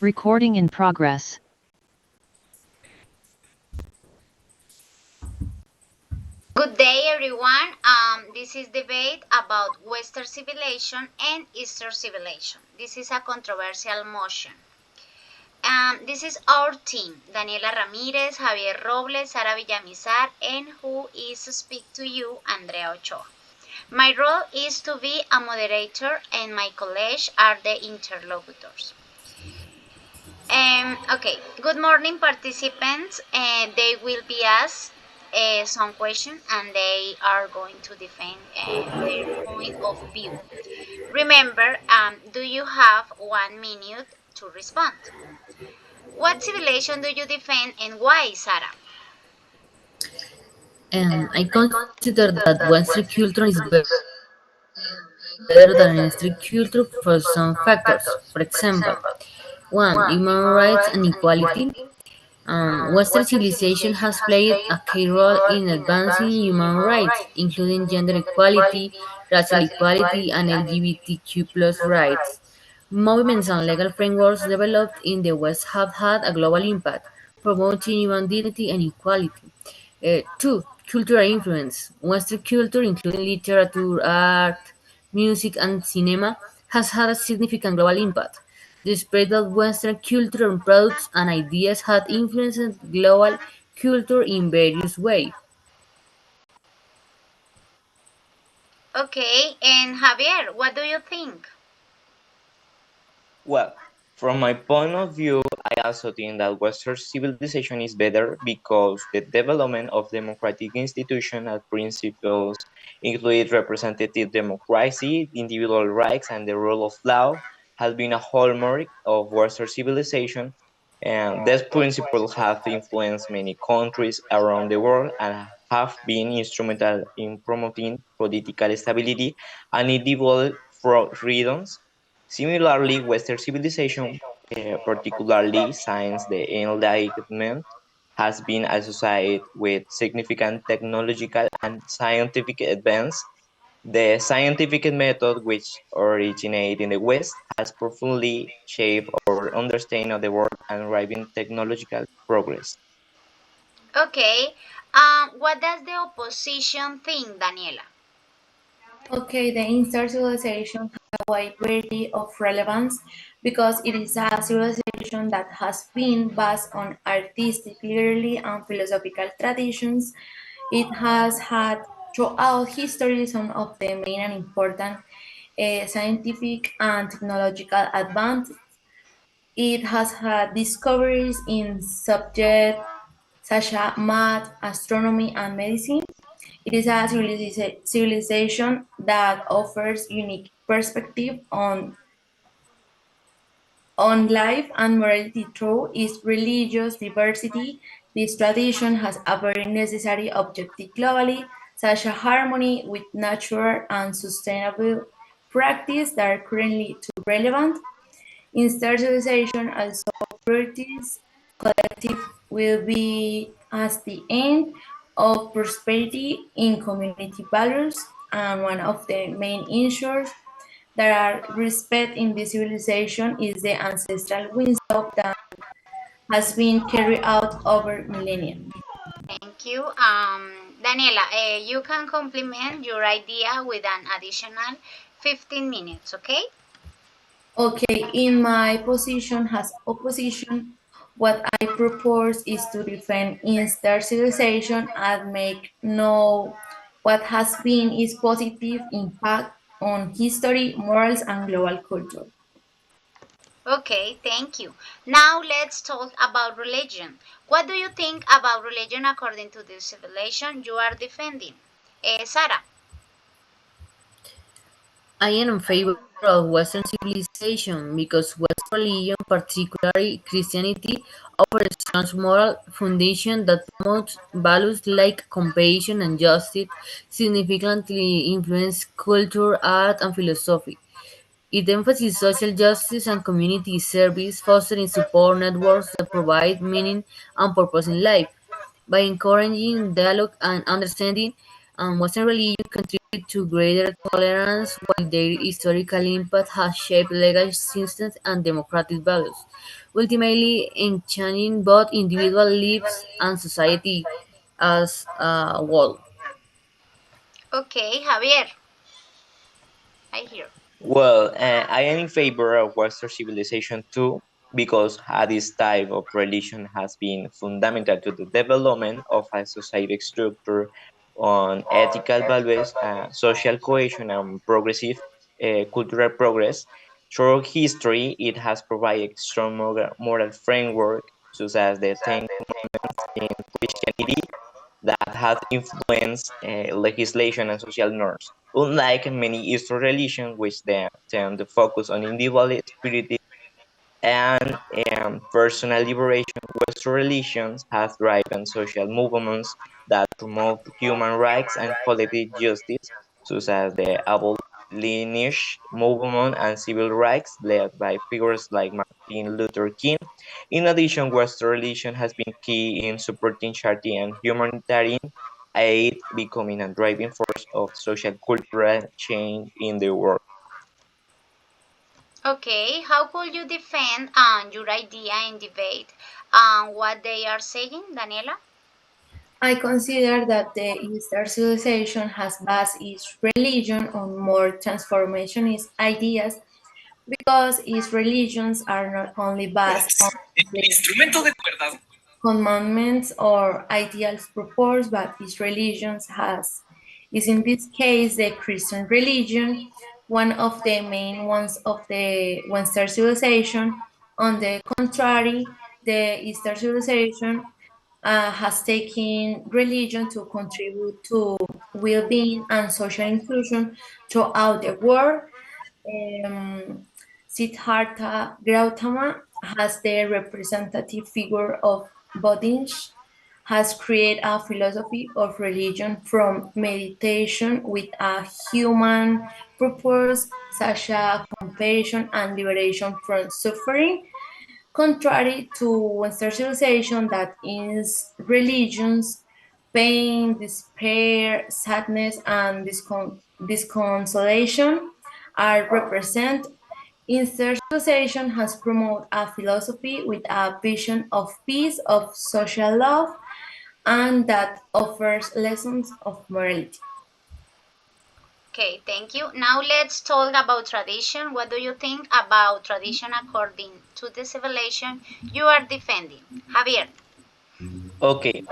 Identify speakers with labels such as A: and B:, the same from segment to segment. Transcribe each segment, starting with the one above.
A: Recording in progress.
B: Good day, everyone. This is debate about Western civilization and Eastern civilization. This is a controversial motion. This is our team: Daniela Ramirez, Javier Robles, Sara Villamizar, and who is to speak to you, Andrea Ochoa. My role is to be a moderator, and my colleagues are the interlocutors. Okay, good morning, participants. They will be asked some questions and they are going to defend their point of view. Remember, do you have 1 minute to respond? What civilization do you defend and why, Sarah?
C: I consider that Western culture is better than Eastern culture for some factors. For example, one, human rights and equality. Western civilization has played a key role in advancing human rights, including gender equality, racial equality, and LGBTQ plus rights. Movements and legal frameworks developed in the West have had a global impact, promoting human dignity and equality. Two, cultural influence. Western culture, including literature, art, music, and cinema, has had a significant global impact. The spread of Western culture and products and ideas had influenced global culture in various ways.
B: Okay, and Javier, what do you think?
D: Well, from my point of view, I also think that Western civilization is better because the development of democratic institutions and principles, including representative democracy, individual rights, and the rule of law, has been a hallmark of Western civilization. And these principles have influenced many countries around the world and have been instrumental in promoting political stability and individual freedoms. Similarly, Western civilization, particularly since the Enlightenment, has been associated with significant technological and scientific advance. The scientific method, which originated in the West, has profoundly shaped our understanding of the world and driving technological progress.
B: Okay, what does the opposition think, Daniela?
E: Okay, the Instar civilization has a wide variety of relevance because it is a civilization that has been based on artistic, literary, and philosophical traditions. It has had throughout history some of the main and important scientific and technological advances. It has had discoveries in subjects such as math, astronomy, and medicine. It is a civilization that offers unique perspective on life and morality through its religious diversity. This tradition has a very necessary objective globally, such as harmony with nature and sustainable practice that are currently too relevant. In standardization, also priorities collective will be as the end of prosperity in community values, and one of the main issues that are respect in this civilization is the ancestral wisdom that has been carried out over millennia.
B: Thank you. Daniela, you can complement your idea with an additional 15 minutes, okay?
E: Okay, in my position as opposition, what I propose is to defend instar civilization and make know what has been its positive impact on history, morals, and global culture.
B: Okay, thank you. Now let's talk about religion. What do you think about religion according to the civilization you are defending? Sarah.
C: I am in favor of Western civilization because Western religion, particularly Christianity, offers a strong moral foundation that promotes values like compassion and justice, significantly influence culture, art, and philosophy. It emphasizes social justice and community service, fostering support networks that provide meaning and purpose in life. By encouraging dialogue and understanding, Western religion contribute to greater tolerance, while their historical impact has shaped legal systems and democratic values, ultimately enhancing both individual lives and society as a whole.
B: Okay, Javier, I hear.
D: Well, I am in favor of Western civilization too, because this type of religion has been fundamental to the development of a society structure on ethical values, social cohesion, and progressive cultural progress. Through history, it has provided strong moral framework, such as the Ten Commandments in Christianity, that have influenced legislation and social norms. Unlike many Eastern religions, which then tend to focus on individual spirituality and personal liberation, Western religions have driven social movements that promote human rights and collective justice, such as the abolitionist movement and civil rights led by figures like Martin Luther King. In addition, Western religion has been key in supporting charity and humanitarian aid, becoming a driving force of social cultural change in the world.
B: Okay, how could you defend your idea in debate what they are saying, Daniela?
E: I consider that the Eastern civilization has based its religion on more transformationist ideas because its religions are not only based on the commandments or ideals proposed, but its religions is in this case the Christian religion, one of the main ones of the Western civilization. On the contrary, the Eastern civilization has taken religion to contribute to well-being and social inclusion throughout the world. um, Siddhartha Gautama has the representative figure of Bodhinsha, has created a philosophy of religion from meditation with a human purpose, such as compassion and liberation from suffering. Contrary to Western civilization, that is religions, pain, despair, sadness, and disconsolation are represented. Instead, civilization has promoted a philosophy with a vision of peace, of social love, and that offers lessons of morality.
B: Okay, thank you. Now let's talk about tradition. What do you think about tradition according to the civilization you are defending? Javier.
D: Okay,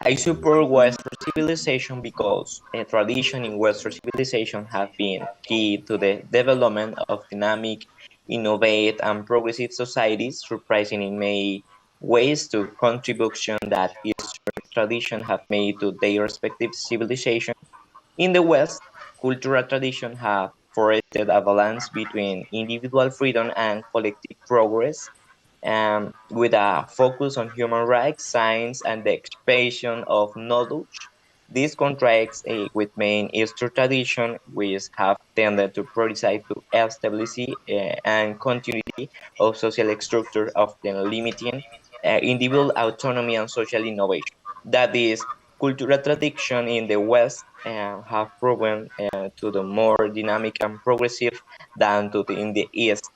D: I support Western civilization because a tradition in Western civilization have been key to the development of dynamic, innovative, and progressive societies, surprising in many ways to contribution that Eastern tradition have made to their respective civilization. In the West, cultural tradition have fostered a balance between individual freedom and collective progress, with a focus on human rights, science, and the expansion of knowledge. This contrasts with main Eastern tradition, which have tended to prioritize the stability and continuity of social structure, often limiting individual autonomy and social innovation. That is, cultural tradition in the West have proven to the more dynamic and progressive than in the East.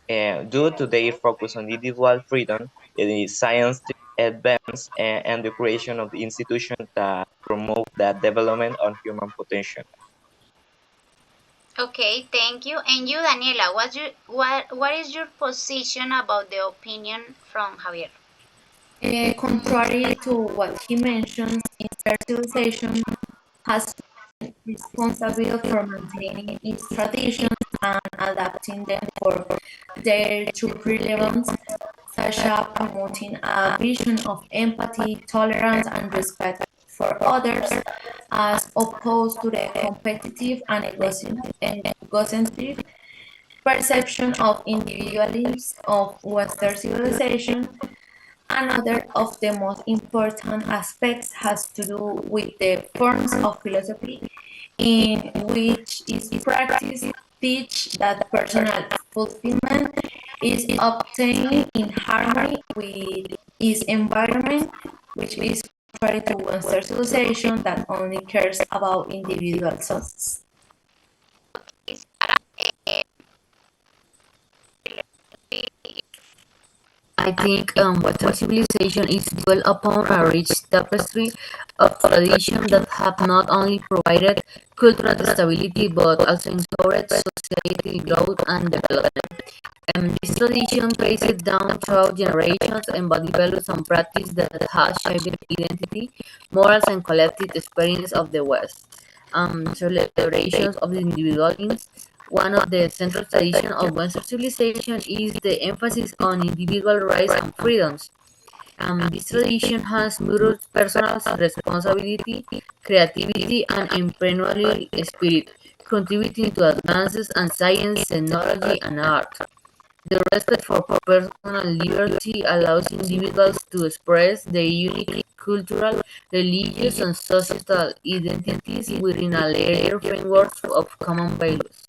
D: Due to their focus on individual freedom, it is science advance and the creation of the institution that promote that development on human potential.
B: Okay, thank you. And you, Daniela, what is your position about the opinion from Javier?
E: Contrary to what he mentions, civilization has been responsible for maintaining its traditions and adapting them for their true relevance, such as promoting a vision of empathy, tolerance, and respect for others, as opposed to the competitive and egocentric perception of individualism of Western civilization. Another of the most important aspects has to do with the forms of philosophy in which its practice teach that personal fulfillment is obtained in harmony with its environment, which is contrary to Western civilization that only cares about individual success.
C: I think Western civilization is built upon a rich tapestry of tradition that have not only provided cultural stability but also encouraged society growth and development. This tradition passes down throughout generations embody values and practice that has shaped identity, morals, and collective experience of the West. Celebrations of the individualism. One of the central traditions of Western civilization is the emphasis on individual rights and freedoms. This tradition has mirrored personal responsibility, creativity, and entrepreneurial spirit, contributing to advances in science, technology, and art. The respect for personal liberty allows individuals to express their unique cultural, religious, and societal identities within a layered framework of common values.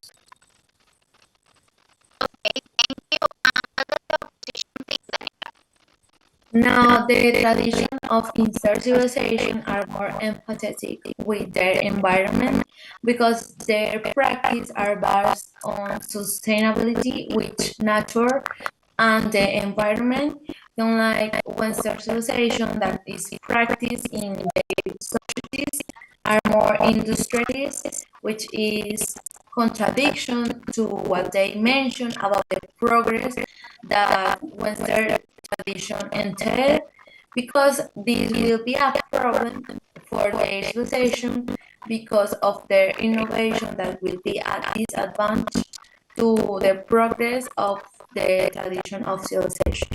E: Now, the tradition of Eastern civilization are more empathetic with their environment because their practice are based on sustainability with nature and the environment, unlike Western civilization that is practiced in their societies are more industrialist, which is contradiction to what they mention about the progress that Western tradition entail, because this will be a problem for their civilization because of their innovation that will be a disadvantage to the progress of the tradition of civilization.